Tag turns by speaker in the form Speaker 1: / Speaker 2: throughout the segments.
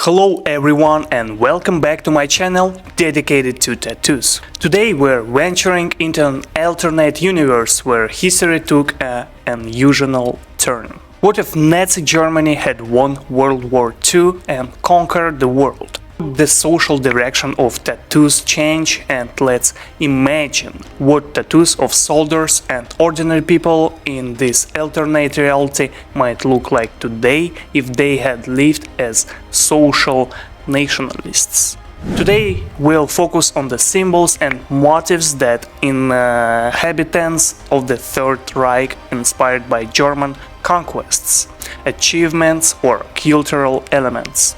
Speaker 1: Hello everyone and welcome back to my channel dedicated to tattoos. Today we're venturing into an alternate universe where history took an unusual turn. What if Nazi Germany had won World War II and conquered the world? The social direction of tattoos change, and let's imagine what tattoos of soldiers and ordinary people in this alternate reality might look like today if they had lived as social nationalists. Today we'll focus on the symbols and motifs that inhabitants of the Third Reich inspired by German conquests, achievements or cultural elements,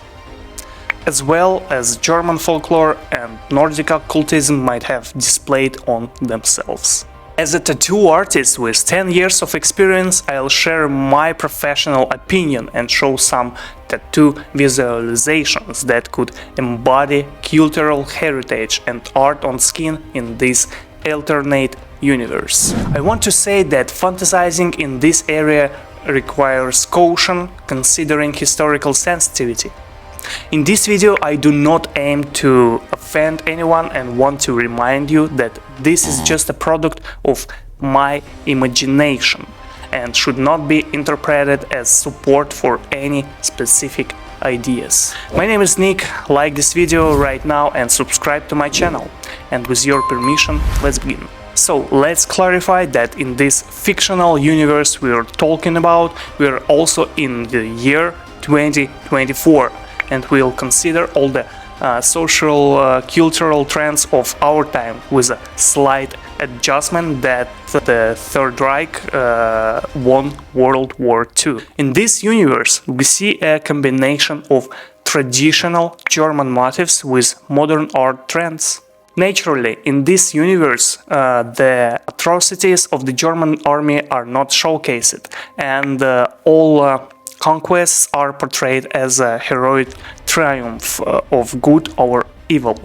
Speaker 1: as well as German folklore and Nordic occultism might have displayed on themselves. As a tattoo artist with 10 years of experience, I'll share my professional opinion and show some tattoo visualizations that could embody cultural heritage and art on skin in this alternate universe. I want to say that fantasizing in this area requires caution, considering historical sensitivity. In this video I do not aim to offend anyone and want to remind you that this is just a product of my imagination and should not be interpreted as support for any specific ideas. My name is Nick, like this video right now and subscribe to my channel. And with your permission, let's begin. So let's clarify that in this fictional universe we are talking about, we are also in the year 2024. And we'll consider all the social cultural trends of our time with a slight adjustment that the Third Reich won World War II. In this universe we see a combination of traditional German motifs with modern art trends. Naturally, in this universe the atrocities of the German army are not showcased, and all conquests are portrayed as a heroic triumph of good over evil.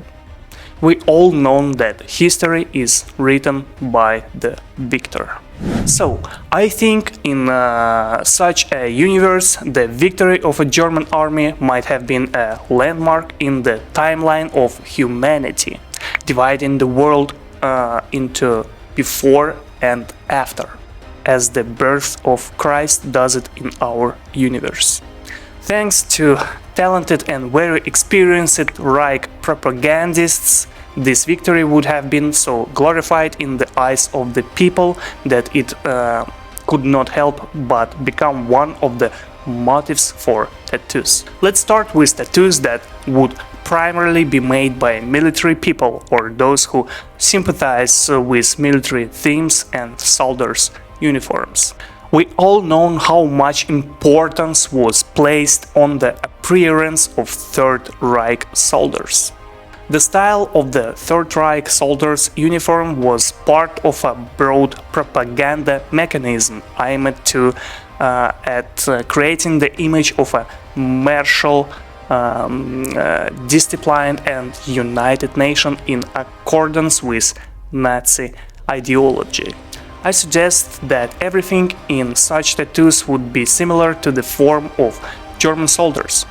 Speaker 1: We all know that history is written by the victor. So, I think in such a universe, the victory of a German army might have been a landmark in the timeline of humanity, dividing the world into before and after, as the birth of Christ does it in our universe. Thanks to talented and very experienced Reich propagandists, this victory would have been so glorified in the eyes of the people that it could not help but become one of the motifs for tattoos. Let's start with tattoos that would primarily be made by military people or those who sympathize with military themes and soldiers' uniforms. We all know how much importance was placed on the appearance of Third Reich soldiers. The style of the Third Reich soldiers' uniform was part of a broad propaganda mechanism aimed at creating the image of a martial, disciplined and united nation in accordance with Nazi ideology. I suggest that everything in such tattoos would be similar to the form of German soldiers.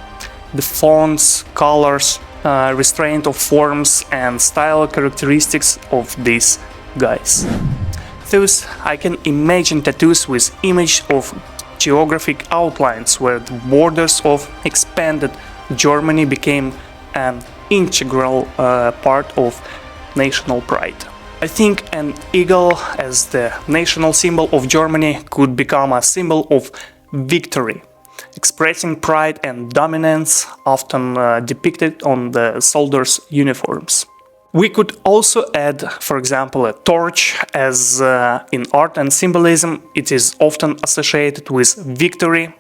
Speaker 1: The fonts, colors, restraint of forms and style characteristics of these guys. Thus, I can imagine tattoos with image of geographic outlines where the borders of expanded Germany became an integral part of national pride. I think an eagle as the national symbol of Germany could become a symbol of victory, expressing pride and dominance often depicted on the soldiers' uniforms. We could also add, for example, a torch, as in art and symbolism it is often associated with victory,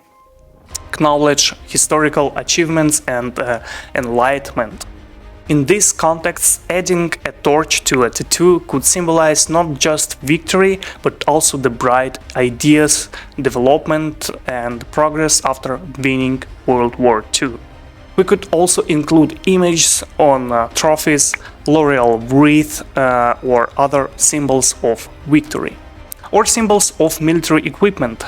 Speaker 1: knowledge, historical achievements and enlightenment. In this context, adding a torch to a tattoo could symbolize not just victory, but also the bright ideas, development and progress after winning World War II. We could also include images on trophies, laurel wreath or other symbols of victory. Or symbols of military equipment,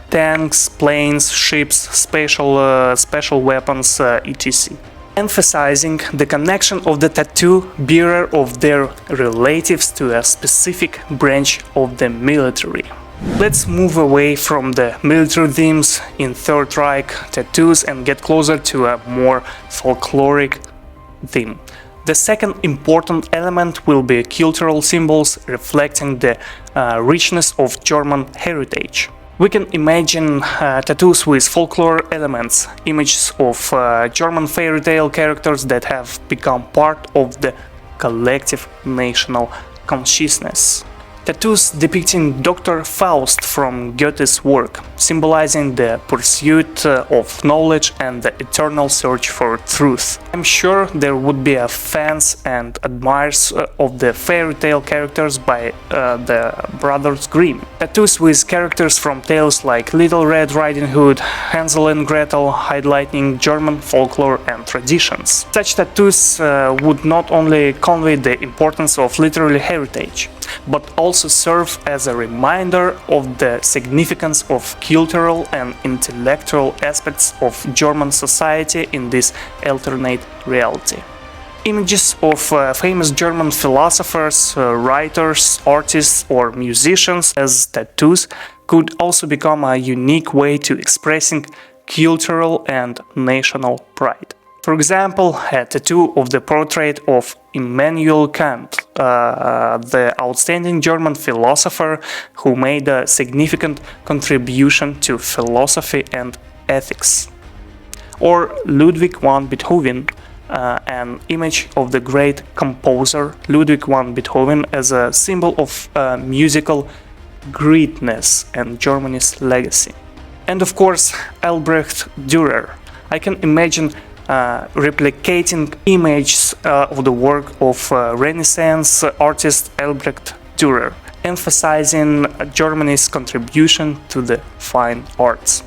Speaker 1: tanks, planes, ships, special weapons, etc. emphasizing the connection of the tattoo bearer of their relatives to a specific branch of the military. Let's move away from the military themes in Third Reich tattoos and get closer to a more folkloric theme. The second important element will be cultural symbols reflecting the richness of German heritage. We can imagine tattoos with folklore elements, images of German fairy tale characters that have become part of the collective national consciousness. Tattoos depicting Dr. Faust from Goethe's work, symbolizing the pursuit of knowledge and the eternal search for truth. I'm sure there would be fans and admirers of the fairy tale characters by the Brothers Grimm. Tattoos with characters from tales like Little Red Riding Hood, Hansel and Gretel, highlighting German folklore and traditions. Such tattoos would not only convey the importance of literary heritage, but also serve as a reminder of the significance of cultural and intellectual aspects of German society in this alternate reality. Images of famous German philosophers, writers, artists, or musicians as tattoos could also become a unique way to expressing cultural and national pride. For example, a tattoo of the portrait of Immanuel Kant, the outstanding German philosopher who made a significant contribution to philosophy and ethics. Or Ludwig van Beethoven, an image of the great composer Ludwig van Beethoven as a symbol of musical greatness and Germany's legacy. And of course, Albrecht Dürer. I can imagine replicating images of the work of Renaissance artist Albrecht Dürer, emphasizing Germany's contribution to the fine arts.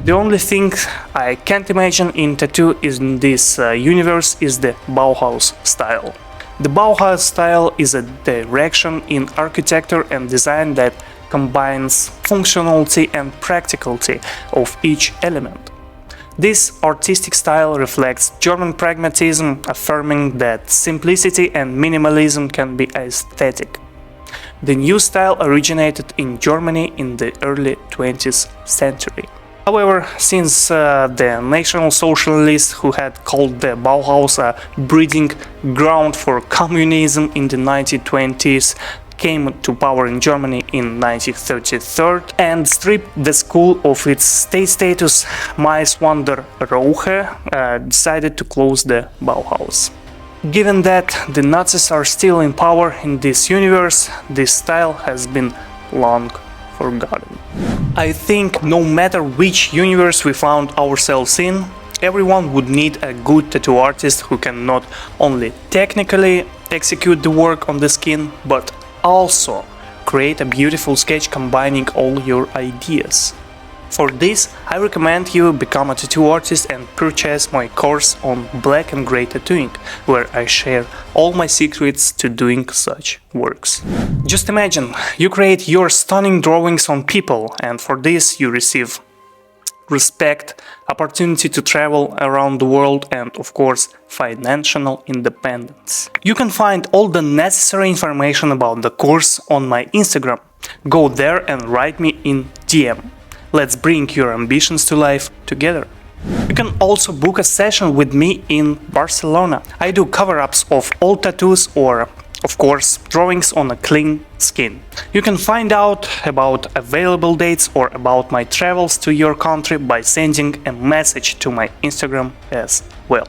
Speaker 1: The only thing I can't imagine in tattoo in this universe is the Bauhaus style. The Bauhaus style is a direction in architecture and design that combines functionality and practicality of each element. This artistic style reflects German pragmatism, affirming that simplicity and minimalism can be aesthetic. The new style originated in Germany in the early 20th century. However, since the National Socialists, who had called the Bauhaus a breeding ground for communism in the 1920s, came to power in Germany in 1933 and stripped the school of its state status, Mies van der Rohe decided to close the Bauhaus. Given that the Nazis are still in power in this universe, this style has been long forgotten. I think no matter which universe we found ourselves in, everyone would need a good tattoo artist who can not only technically execute the work on the skin, but also create a beautiful sketch combining all your ideas. For this, I recommend you become a tattoo artist and purchase my course on black and gray tattooing, where I share all my secrets to doing such works. Just imagine, you create your stunning drawings on people, and for this you receive respect, opportunity to travel around the world, and of course financial independence. You can find all the necessary information about the course on my Instagram. Go there and write me in DM. Let's bring your ambitions to life together. You can also book a session with me in Barcelona. I do cover-ups of all tattoos or, of course, drawings on a clean skin. You can find out about available dates or about my travels to your country by sending a message to my Instagram as well.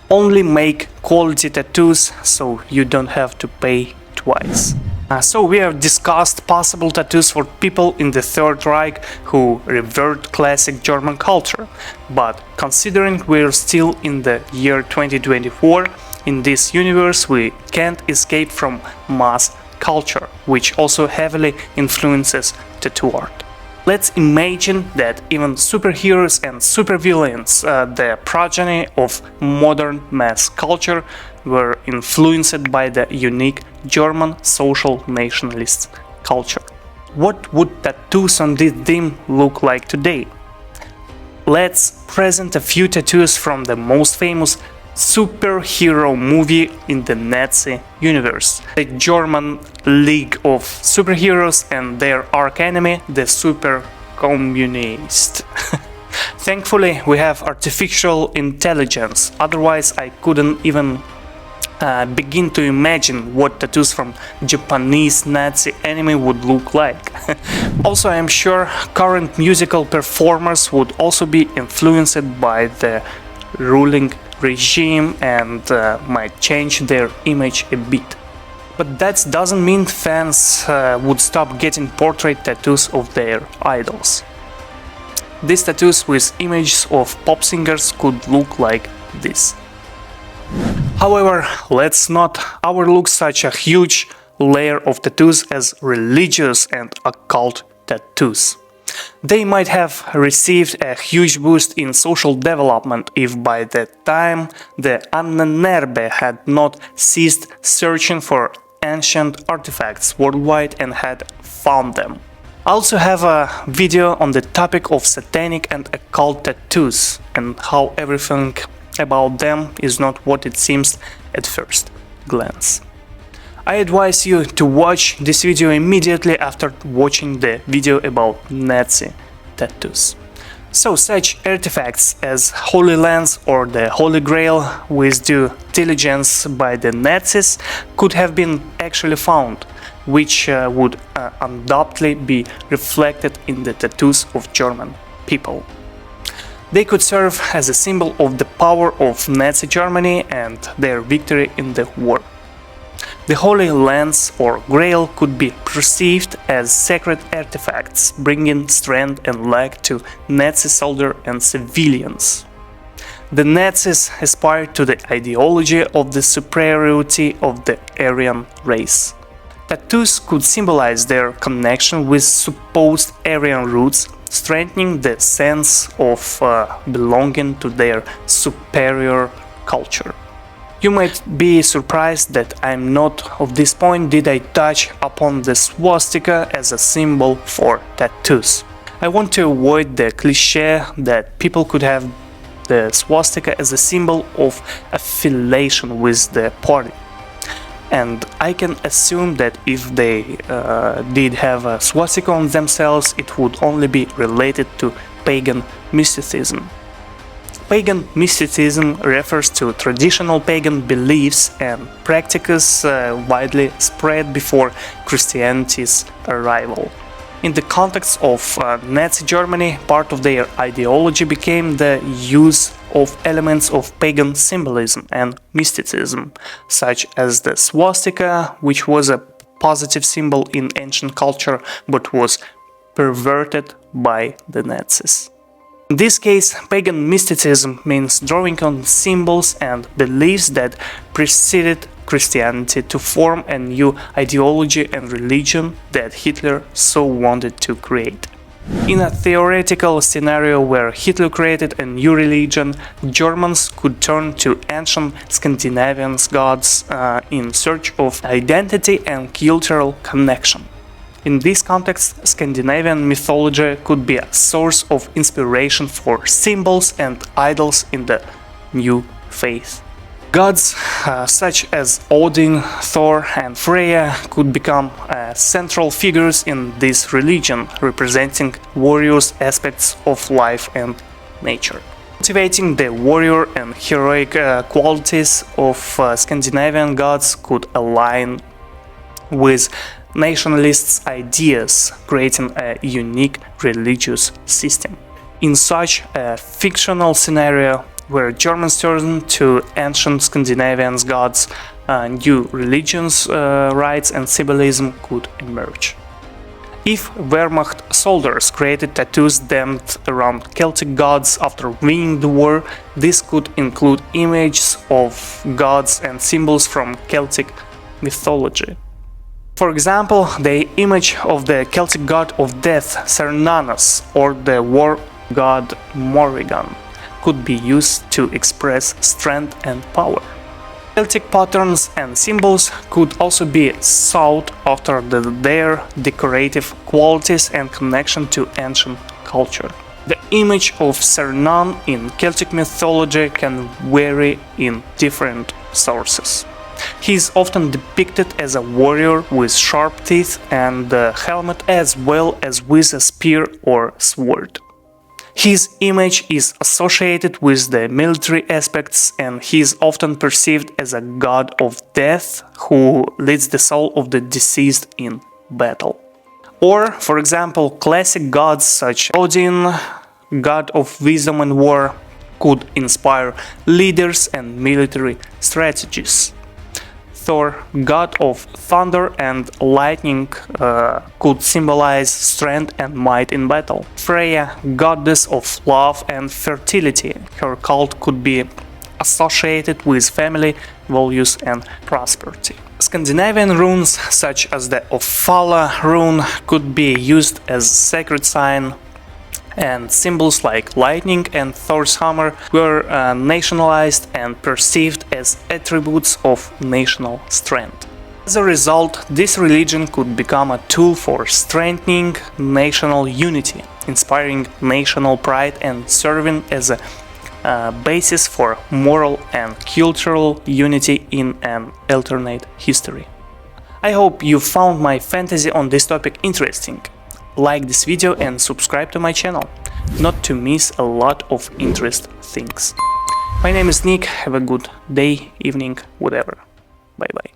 Speaker 1: Only make quality tattoos so you don't have to pay twice. So we have discussed possible tattoos for people in the Third Reich who revert classic German culture. But considering we're still in the year 2024, in this universe we can't escape from mass culture, which also heavily influences tattoo art. Let's imagine that even superheroes and supervillains, the progeny of modern mass culture, were influenced by the unique German social nationalist culture. What would tattoos on this theme look like today? Let's present a few tattoos from the most famous superhero movie in the Nazi universe. The German League of Superheroes and their arch-enemy, the Super Communist. Thankfully, we have artificial intelligence, otherwise I couldn't even begin to imagine what tattoos from Japanese Nazi anime would look like. Also, I am sure current musical performers would also be influenced by the ruling regime and might change their image a bit. But that doesn't mean fans would stop getting portrait tattoos of their idols. These tattoos with images of pop singers could look like this. However, let's not overlook such a huge layer of tattoos as religious and occult tattoos. They might have received a huge boost in social development if by that time the Ahnenerbe had not ceased searching for ancient artifacts worldwide and had found them. I also have a video on the topic of satanic and occult tattoos and how everything about them is not what it seems at first glance. I advise you to watch this video immediately after watching the video about Nazi tattoos. So such artifacts as Holy Lance or the Holy Grail with due diligence by the Nazis could have been actually found, which would undoubtedly be reflected in the tattoos of German people. They could serve as a symbol of the power of Nazi Germany and their victory in the war. The Holy Lance or Grail could be perceived as sacred artifacts, bringing strength and luck to Nazi soldiers and civilians. The Nazis aspired to the ideology of the superiority of the Aryan race. Tattoos could symbolize their connection with supposed Aryan roots, strengthening the sense of belonging to their superior culture. You might be surprised that I'm not of this point did I touch upon the swastika as a symbol for tattoos. I want to avoid the cliché that people could have the swastika as a symbol of affiliation with the party. And I can assume that if they did have a swastika on themselves, it would only be related to pagan mysticism. Pagan mysticism refers to traditional pagan beliefs and practices widely spread before Christianity's arrival. In the context of Nazi Germany, part of their ideology became the use of elements of pagan symbolism and mysticism, such as the swastika, which was a positive symbol in ancient culture but was perverted by the Nazis. In this case, pagan mysticism means drawing on symbols and beliefs that preceded Christianity to form a new ideology and religion that Hitler so wanted to create. In a theoretical scenario where Hitler created a new religion, Germans could turn to ancient Scandinavian gods in search of identity and cultural connection. In this context, Scandinavian mythology could be a source of inspiration for symbols and idols in the new faith. Gods such as Odin, Thor and Freya could become central figures in this religion, representing warriors' aspects of life and nature. Cultivating the warrior and heroic qualities of Scandinavian gods could align with nationalists' ideas, creating a unique religious system. In such a fictional scenario, where Germans turned to ancient Scandinavian gods, new religions, rites and symbolism could emerge. If Wehrmacht soldiers created tattoos themed around Celtic gods after winning the war, this could include images of gods and symbols from Celtic mythology. For example, the image of the Celtic god of death, Cernunnos, or the war god Morrigan could be used to express strength and power. Celtic patterns and symbols could also be sought after their decorative qualities and connection to ancient culture. The image of Cernon in Celtic mythology can vary in different sources. He is often depicted as a warrior with sharp teeth and a helmet, as well as with a spear or sword. His image is associated with the military aspects, and he is often perceived as a god of death who leads the soul of the deceased in battle. Or, for example, classic gods such as Odin, god of wisdom and war, could inspire leaders and military strategies. Thor, god of thunder and lightning, could symbolize strength and might in battle. Freya, goddess of love and fertility. Her cult could be associated with family, values and prosperity. Scandinavian runes such as the Ofala rune could be used as sacred sign, and symbols like lightning and Thor's hammer were nationalized and perceived as attributes of national strength. As a result, this religion could become a tool for strengthening national unity, inspiring national pride and serving as a basis for moral and cultural unity in an alternate history. I hope you found my fantasy on this topic interesting. Like this video and subscribe to my channel, not to miss a lot of interesting things. My name is Nick, have a good day, evening, whatever. Bye bye.